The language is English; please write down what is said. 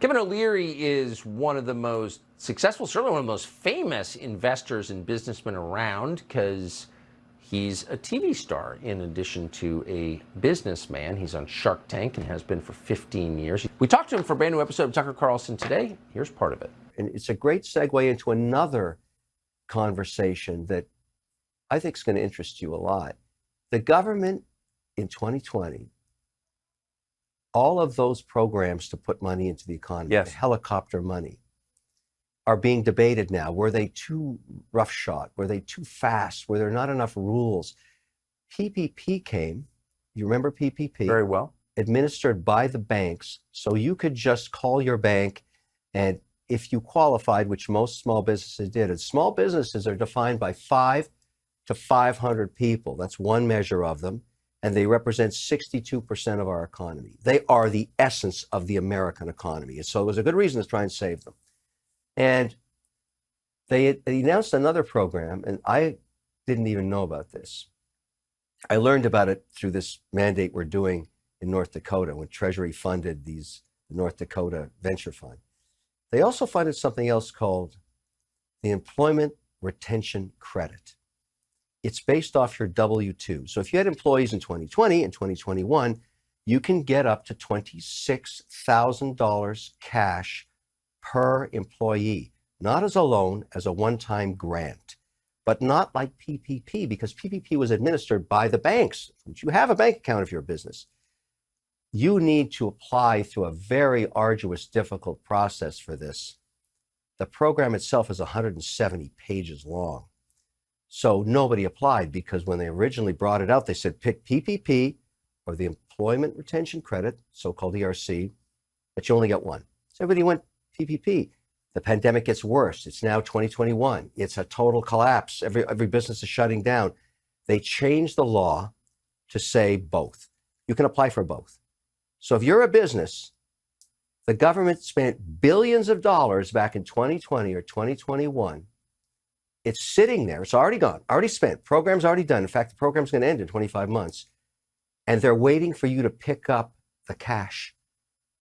Kevin O'Leary is one of the most successful, certainly one of the most famous investors and businessmen around, because he's a TV star in addition to a businessman. He's on Shark Tank and has been for 15 years. We talked to him for a brand new episode of Tucker Carlson today. Here's part of it. And it's a great segue into another conversation that I think is going to interest you a lot. The government in 2020, all of those programs to put money into the economy, Yes, the helicopter money, are being debated now. Were they too roughshod? Were they too fast? Were there not enough rules? PPP came. You remember PPP? very well. Administered by the banks. So you could just call your bank, and if you qualified, which most small businesses did, and small businesses are defined by 5 to 500 people. That's one measure of them. And they represent 62% of our economy. They are the essence of the American economy. And so it was a good reason to try and save them. And they announced another program, and I didn't even know about this. I learned about it through this mandate we're doing in North Dakota when Treasury funded the North Dakota Venture Fund. They also funded something else called the Employment Retention Credit. It's based off your W-2. So if you had employees in 2020 and 2021, you can get up to $26,000 cash per employee, not as a loan, as a one-time grant, but not like PPP, because PPP was administered by the banks, which you have a bank account if you're a business. You need to apply through a very arduous, difficult process for this. The program itself is 170 pages long. So nobody applied, because when they originally brought it out, they said pick PPP or the Employment Retention Credit, so-called ERC, but you only get one. So everybody went PPP. The pandemic gets worse. It's now 2021. It's a total collapse. Every business is shutting down. They changed the law to say both. You can apply for both. So if you're a business, the government spent billions of dollars back in 2020 or 2021. It's sitting there. It's already gone, already spent. Program's already done. In fact, the program's going to end in 25 months. And they're waiting for you to pick up the cash.